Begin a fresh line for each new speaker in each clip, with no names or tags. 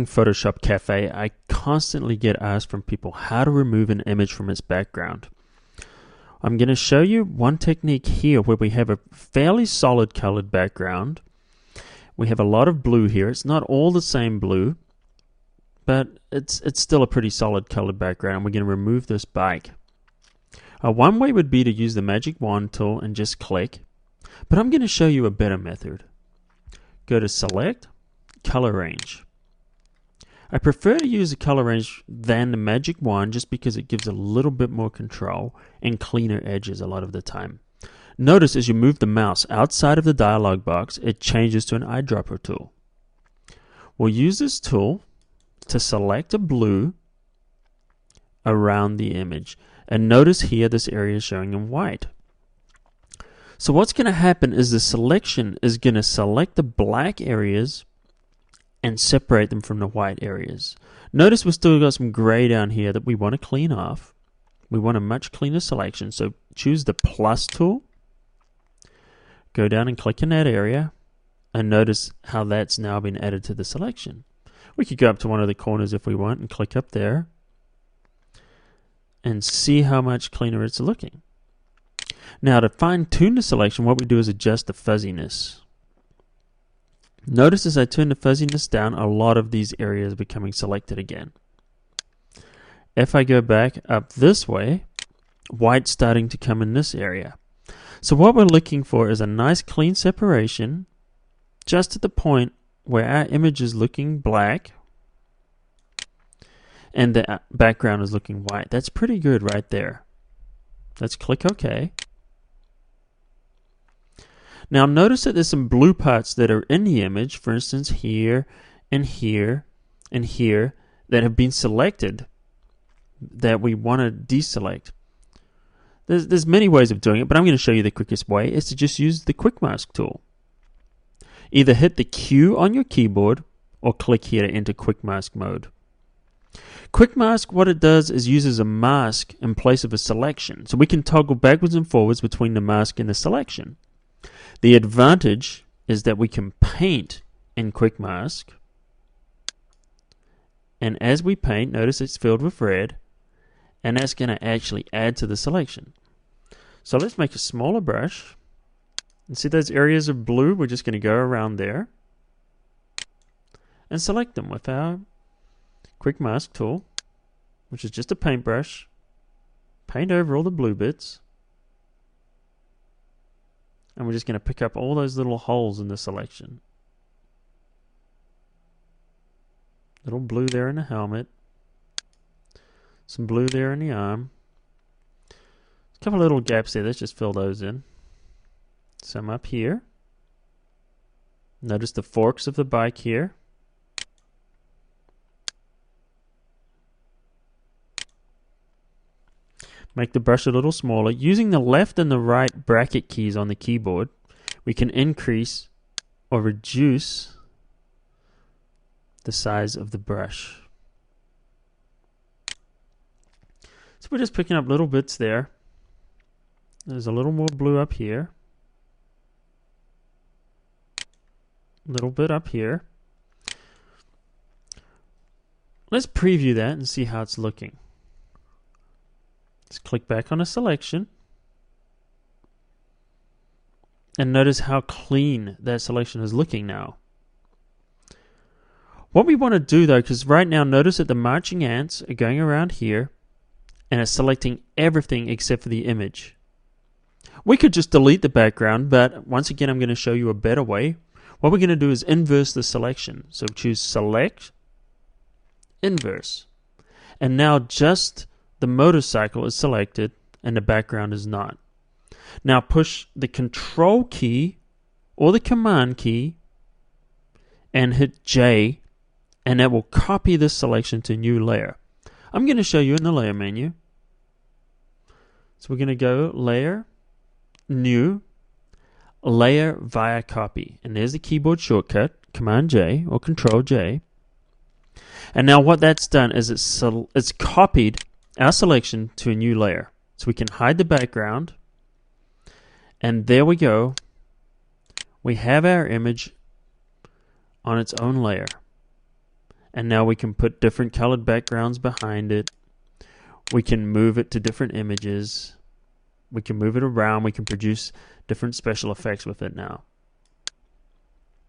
Photoshop Cafe, I constantly get asked from people how to remove an image from its background. I'm going to show you one technique here where we have a fairly solid colored background. We have a lot of blue here. It's not all the same blue, but it's still a pretty solid colored background. We're going to remove this bike. One way would be to use the magic wand tool and just click, but I'm going to show you a better method. Go to Select, Color Range. I prefer to use the color range than the magic wand just because it gives a little bit more control and cleaner edges a lot of the time. Notice as you move the mouse outside of the dialog box, it changes to an eyedropper tool. We'll use this tool to select a blue around the image. And notice here this area is showing in white. So what's going to happen is the selection is going to select the black areas and separate them from the white areas. Notice we've still got some gray down here that we want to clean off. We want a much cleaner selection, so choose the plus tool, go down and click in that area, and notice how that's now been added to the selection. We could go up to one of the corners if we want and click up there and see how much cleaner it's looking. Now to fine-tune the selection, what we do is adjust the fuzziness. Notice as I turn the fuzziness down, a lot of these areas are becoming selected again. If I go back up this way, white's starting to come in this area. So what we're looking for is a nice clean separation just at the point where our image is looking black and the background is looking white. That's pretty good right there. Let's click OK. Now notice that there's some blue parts that are in the image, for instance here and here and here, that have been selected that we want to deselect. There's many ways of doing it, but I'm going to show you the quickest way is to just use the quick mask tool. Either hit the Q on your keyboard or click here to enter quick mask mode. Quick mask, what it does is uses a mask in place of a selection, so we can toggle backwards and forwards between the mask and the selection. The advantage is that we can paint in quick mask, and as we paint, notice it's filled with red, and that's going to actually add to the selection. So let's make a smaller brush, and see those areas of blue? We're just going to go around there and select them with our quick mask tool, which is just a paintbrush. Paint over all the blue bits. And we're just going to pick up all those little holes in the selection. Little blue there in the helmet. Some blue there in the arm. A couple of little gaps there. Let's just fill those in. Some up here. Notice the forks of the bike here. Make the brush a little smaller. Using the left and the right bracket keys on the keyboard, we can increase or reduce the size of the brush. So we're just picking up little bits there. There's a little more blue up here. A little bit up here. Let's preview that and see how it's looking. Let's click back on a selection. And notice how clean that selection is looking now. What we want to do though, because right now notice that the marching ants are going around here and it's selecting everything except for the image. We could just delete the background, but once again I'm going to show you a better way. What we're going to do is inverse the selection. So choose Select, Inverse. And now just the motorcycle is selected and the background is not. Now push the Control key or the Command key and hit J, and that will copy this selection to a new layer. I'm going to show you in the layer menu. So we're going to go Layer, New, Layer via Copy. And there's the keyboard shortcut, Command J or Control J. And now what that's done is it's copied our selection to a new layer. So we can hide the background. And there we go. We have our image on its own layer. And now we can put different colored backgrounds behind it. We can move it to different images. We can move it around. We can produce different special effects with it now.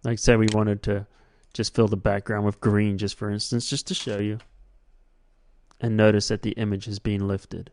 Like say we wanted to just fill the background with green, just for instance, just to show you. And notice that the image is being lifted.